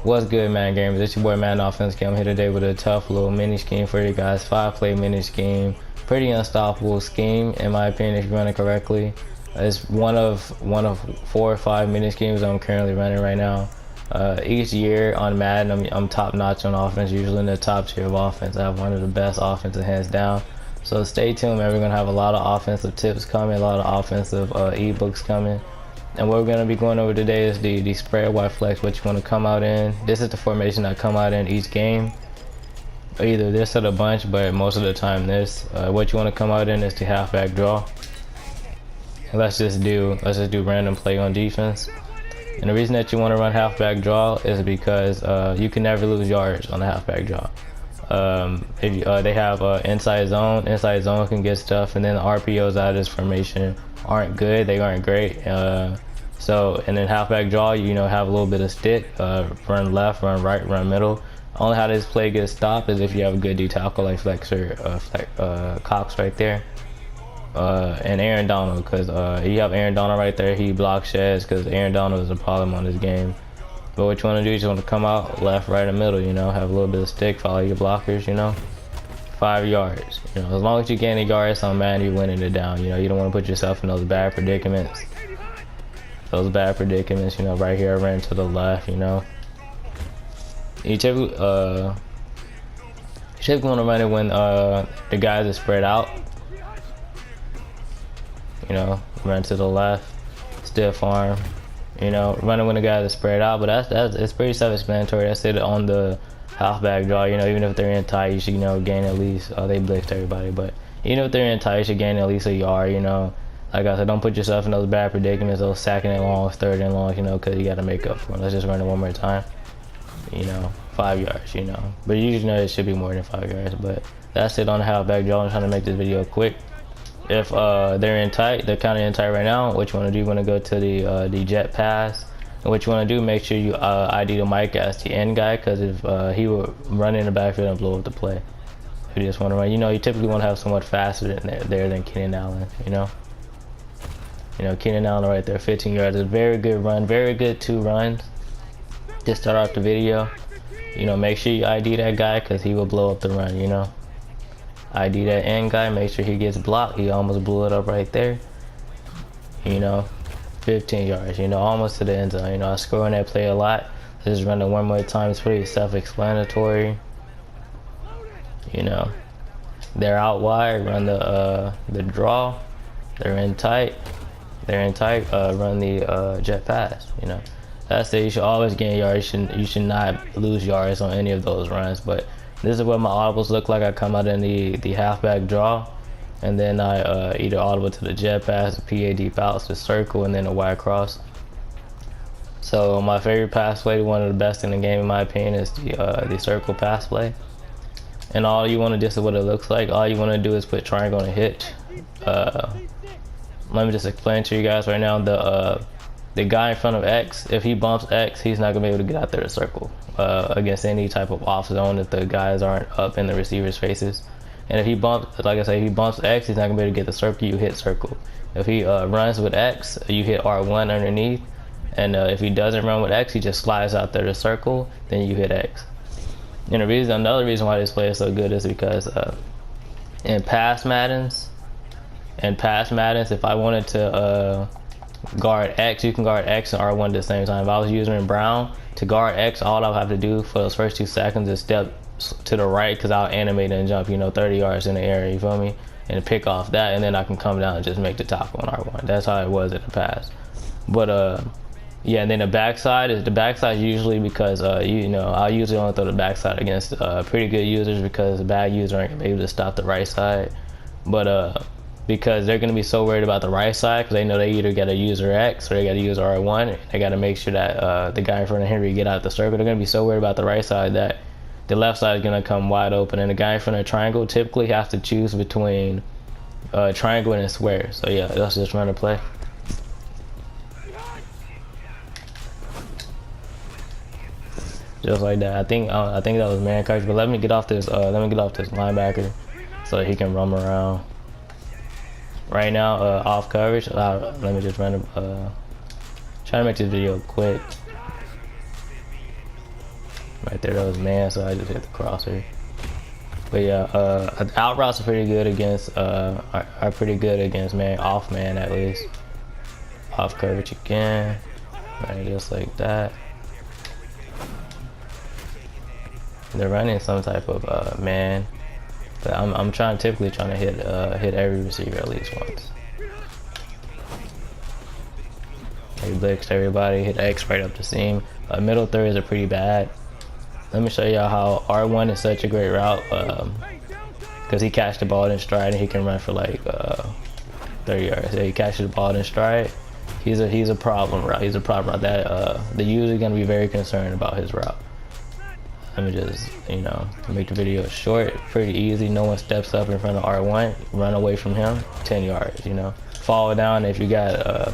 What's good, man gamers? It's your boy Madden Offense Game. I'm here today with a tough little mini scheme for you guys. 5-play mini scheme. Pretty unstoppable scheme in my opinion if you run it correctly. It's one of 4 or 5 mini schemes I'm currently running right now. Each year on Madden, I'm top notch on offense, usually in the top tier of offense. I have one of the best offensive hands down. So stay tuned, man. We're gonna have a lot of offensive tips coming, a lot of offensive ebooks coming. And what we're going to be going over today is the spread wide flex, what you want to come out in. This is the formation I come out in each game. Either this or the bunch, but most of the time this. What you want to come out in is the halfback draw. Let's just do random play on defense. And the reason that you want to run halfback draw is because you can never lose yards on the halfback draw. If you, they have inside zone can get stuff, and then the RPOs out of this formation aren't good, they aren't great. So and then halfback draw, you know, have a little bit of stick, run left, run right, run middle. Only how this play gets stopped is if you have a good D tackle like Flexer, Cox right there, and Aaron Donald, because you have Aaron Donald right there, he blocks sheds because Aaron Donald is a problem on this game. But what you want to do is you want to come out left, right, and middle, you know, have a little bit of stick, follow your blockers, you know. 5 yards, you know, as long as you gain a yards on man, you're winning it down. You know, you don't want to put yourself in those bad predicaments. You know, right here I ran to the left, you know. You typically want to run it when the guys are spread out. You know, run to the left, stiff arm. You know, running when the guys are spread out, but it's pretty self-explanatory. That's it on the halfback draw. You know, even if they're in tight, you should, you know, gain at least. They blitzed everybody, but even if they're in tight, you should gain at least a yard. You know, like I said, don't put yourself in those bad predicaments, those second and longs, third and longs. You know, because you got to make up for them. Let's just run it one more time. You know, 5 yards. You know, but you usually know it should be more than 5 yards. But that's it on the halfback draw. I'm trying to make this video quick. If they're in tight, they're kind of in tight right now. What you want to do, you want to go to the jet pass, and what you want to do, make sure you ID the Mike as the end guy, because if he will run in the backfield and blow up the play. If you just want to run, you know, you typically want to have someone faster than Keenan Allen. You know, Keenan Allen right there, 15 yards, a very good run, very good 2 runs. Just start off the video. You know, make sure you ID that guy because he will blow up the run. You know. ID that end guy, make sure he gets blocked. He almost blew it up right there. You know, 15 yards, you know, almost to the end zone. You know, I score on that play a lot. Just run it one more time. It's pretty self-explanatory. You know, they're out wide, run the draw. They're in tight, run the jet pass. You know, that's it. You should always gain yards. You should not lose yards on any of those runs. But this is what my audibles look like. I come out in the halfback draw, and then I either audible to the jet pass, the PA deep outs, the circle, and then a wide cross. So my favorite pass play, one of the best in the game in my opinion, is the circle pass play. And all you want to, this is what it looks like. All you want to do is put triangle on a hitch. Let me just explain to you guys right now. The guy in front of X, if he bumps X, he's not gonna be able to get out there to circle against any type of off zone if the guys aren't up in the receiver's faces. And if he bumps, like I say, if he bumps X, he's not gonna be able to get the circle. You hit circle. If he runs with X, you hit R1 underneath. And if he doesn't run with X, he just slides out there to circle. Then you hit X. And another reason why this play is so good is because in past Maddens, if I wanted to guard X, you can guard X and R1 at the same time. If I was using Brown to guard X, all I'll have to do for those first 2 seconds is step to the right, because I'll animate and jump, you know, 30 yards in the air, you feel me, and pick off that, and then I can come down and just make the tackle on R1. That's how it was in the past. But yeah, and then the backside is usually because you know, I'll usually only throw the backside against pretty good users, because the bad user ain't gonna be able to stop the right side. But because they're going to be so worried about the right side, because they know they either got to use their X or they got to use R1. They got to make sure that the guy in front of Henry get out the circle. They're going to be so worried about the right side that the left side is going to come wide open, and the guy in front of triangle typically has to choose between triangle and a square. So yeah, let's just run the play. Just like that. I think that was man coverage, but let me get off this linebacker so he can roam around. Right now, off coverage. Let me just run try to make this video quick. Right there, that was man, so I just hit the crosser. But yeah, out routes are pretty good against are pretty good against man, off man at least. Off coverage again, right, just like that. They're running some type of man, but I'm typically trying to hit every receiver at least once. He blitzed everybody, hit X right up the seam. Middle thirds are pretty bad. Let me show y'all how R1 is such a great route, because he catches the ball in stride and he can run for like 30 yards. Yeah, he catches the ball in stride. He's a problem route. He's a problem route that the user is gonna be very concerned about his route. Let me just, make the video short. Pretty easy. No one steps up in front of R1. Run away from him. 10 yards. Fall down if you got a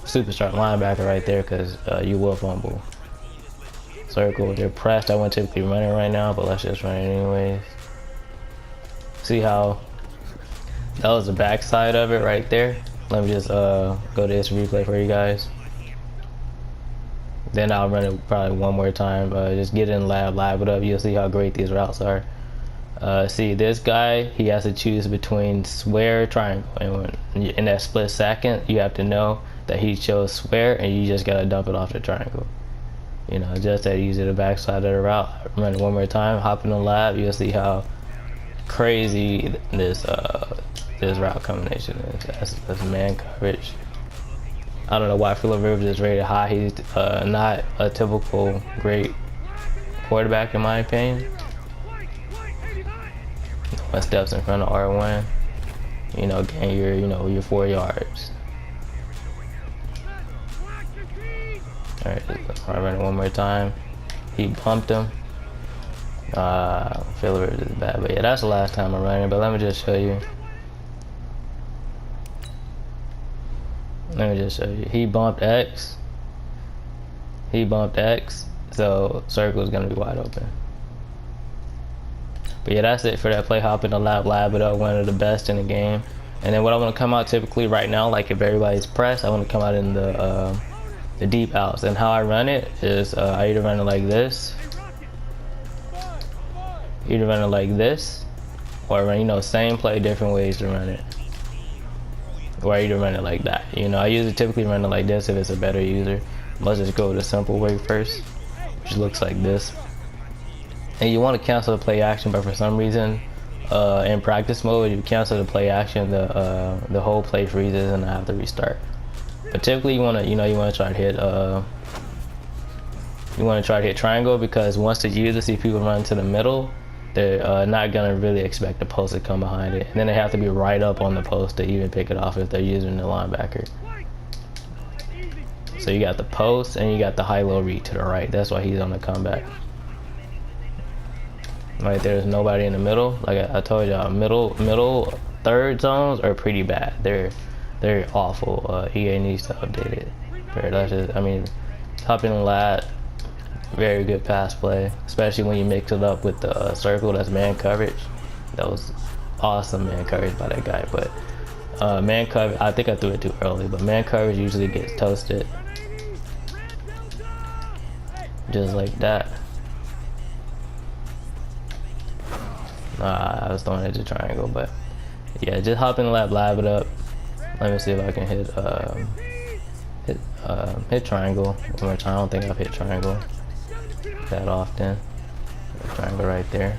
superstar linebacker right there, because you will fumble. Circle. They're pressed. I wouldn't typically run it right now, but let's just run it anyways. See how that was the backside of it right there. Let me just go to this replay for you guys. Then I'll run it probably one more time. Just get in lab it up. You'll see how great these routes are. See this guy, he has to choose between square, triangle, and in that split second, you have to know that he chose square, and you just gotta dump it off the triangle. Just that easy. The backside of the route. Run it one more time. Hop in the lab. You'll see how crazy this route combination is. That's man coverage. I don't know why Phillip Rivers is rated high. He's not a typical great quarterback in my opinion. One steps in front of R1, gain your 4 yards. Alright, I run it one more time. He bumped him. Phillip Rivers is bad, but yeah, that's the last time I run it. But let me just show you. He bumped X. So circle is gonna be wide open. But yeah, that's it for that play. Hop in the lab it up. One of the best in the game. And then what I want to come out typically right now, like if everybody's pressed, I want to come out in the deep outs. And how I run it is I either run it like this, or run, same play, different ways to run it. Or I either run it like that. I usually typically run it like this if it's a better user. Let's just go the simple way first, which looks like this. And you want to cancel the play action, but for some reason, in practice mode, you cancel the play action, the whole play freezes and I have to restart. But typically, you want to try to hit triangle, because once the user see people run to the middle, they're not gonna really expect the post to come behind it, and then they have to be right up on the post to even pick it off if they're using the linebacker. So you got the post and you got the high-low read to the right. That's why he's on the comeback. Right there's nobody in the middle. Like I told y'all, middle third zones are pretty bad. They're awful. EA needs to update it. Hop in the lab. Very good pass play, especially when you mix it up with the circle. That's man coverage. That was awesome man coverage by that guy. But man coverage, I think I threw it too early, but man coverage usually gets toasted. Just like that. I was throwing it to triangle, but yeah, just hop in the lab it up. Let me see if I can hit triangle one more time. I don't think I've hit triangle that often. Triangle right there.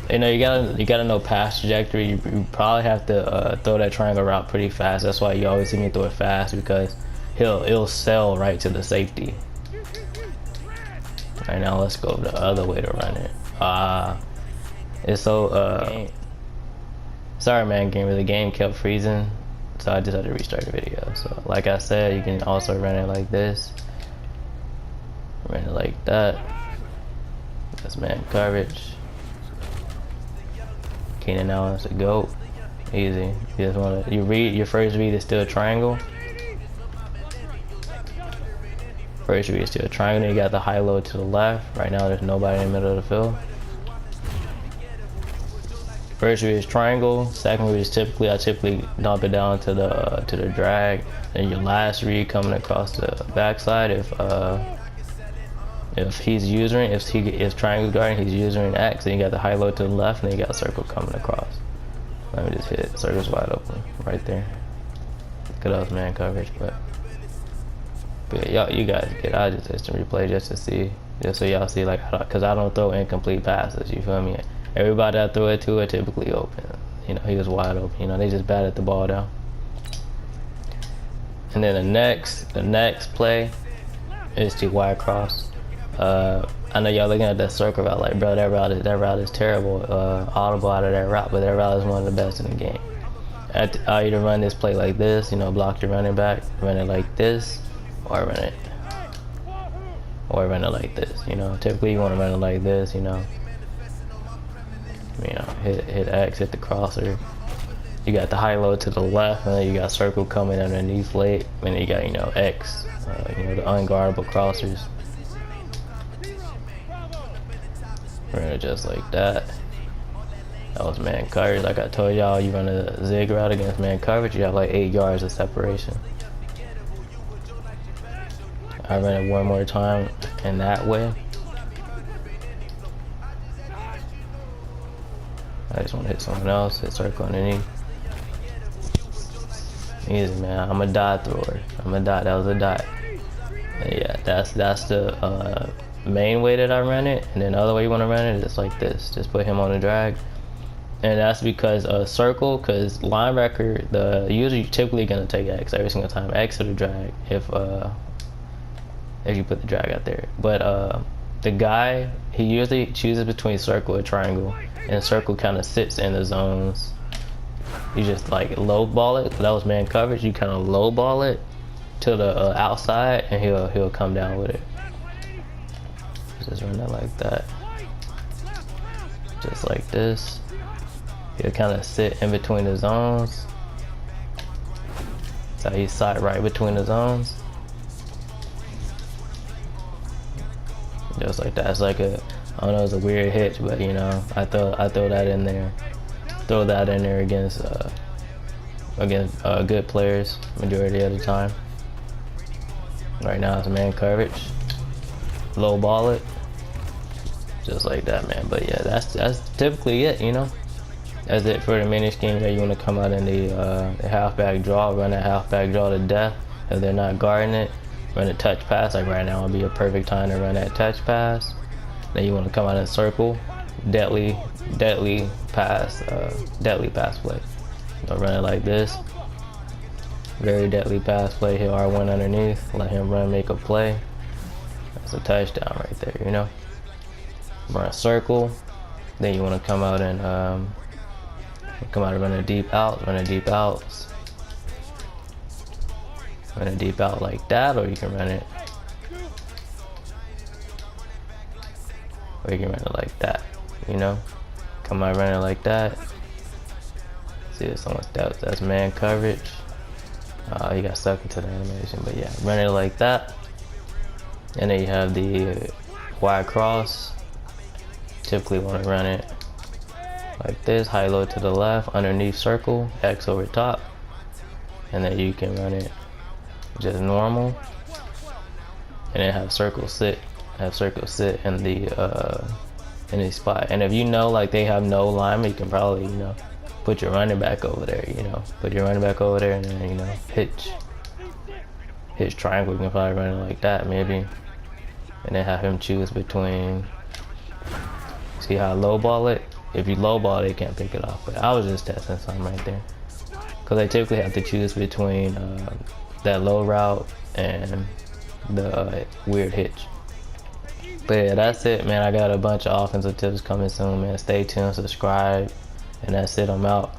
You gotta know pass trajectory. You probably have to throw that triangle route pretty fast. That's why you always see me throw it fast, because it'll sell right to the safety. Right now, let's go the other way to run it. It's so sorry, man, gamer. The game kept freezing, so I just had to restart the video. So, like I said, you can also run it like this. Run it like that. That's man coverage. Keenan Allen's a GOAT. Easy. You just wanna your first read is still a triangle. First read is still a triangle. You got the high low to the left. Right now there's nobody in the middle of the field. First read is triangle. Second read is I typically dump it down to the drag. And your last read coming across the backside, if if triangle's guarding, he's using X, and you got the high low to the left, and then you got circle coming across. Let me just hit it. Circle's wide open right there. Look at those man coverage, but y'all, you guys get. I just instant replay just to see, just so y'all see, like, cause I don't throw incomplete passes. You feel me? Everybody I throw it to are typically open. You know, he was wide open. You know, they just batted the ball down. And then the next play is the wide cross. I know y'all looking at that circle route like, bro, that route is terrible. Audible out of that route, but that route is one of the best in the game. I either run this play like this, you know, block your running back, run it like this, or run it like this. You know, typically you want to run it like this. You know, hit X, hit the crosser. You got the high low to the left, and then you got circle coming underneath late, and then you got, you know, X, you know, the unguardable crossers. Run it just like that. That was man coverage. Like I told y'all, you run a zig route against man coverage, you have like 8 yards of separation. I run it one more time in that way. I just want to hit someone else, hit circle underneath. Easy, man. I'm a dot thrower. That was a dot. And yeah, that's the main way that I run it. And then the other way you want to run it is like this. Just put him on the drag. And that's because circle, because linebacker, the user typically gonna take X every single time. X or the drag if you put the drag out there. But the guy, he usually chooses between circle or triangle, and circle kind of sits in the zones. You just like low ball it. That was man coverage. You kind of low ball it to the outside, and he'll come down with it. Just run that like that, just like this. He'll kind of sit in between the zones. So he sat right between the zones, just like that. It's like I don't know, it's a weird hitch, but you know, I throw that in there. Throw that in there against good players majority of the time. Right now it's man coverage. Low ball it. Just like that, man. But yeah, that's typically it, you know. That's it for the mini scheme that you want to come out in the halfback draw. Run that halfback draw to death. If they're not guarding it, run a touch pass. Like right now would be a perfect time to run that touch pass. Then you want to come out in circle. Deadly pass play. Don't run it like this. Very deadly pass play. Hit R1 underneath. Let him run, make a play. That's a touchdown right there, you know. Run a circle. Then you want to come out and run a deep out. Run a deep out like that, or you can run it. Or you can run it like that. You know, come out running like that. See if someone's that's man coverage. You got stuck into the animation, but yeah, run it like that. And then you have the wide cross. Typically want to run it like this, high low to the left, underneath circle, X over top, and then you can run it just normal, and then have circle sit in the spot. And if you know, like, they have no lineman, you can probably, you know, put your running back over there, you know, and then, you know, hitch triangle. You can probably run it like that maybe, and then have him choose between. See how I low ball it? If you low ball, they can't pick it off. But I was just testing something right there, because they typically have to choose between that low route and the weird hitch. But yeah, that's it, man. I got a bunch of offensive tips coming soon, man. Stay tuned, subscribe, and that's it. I'm out.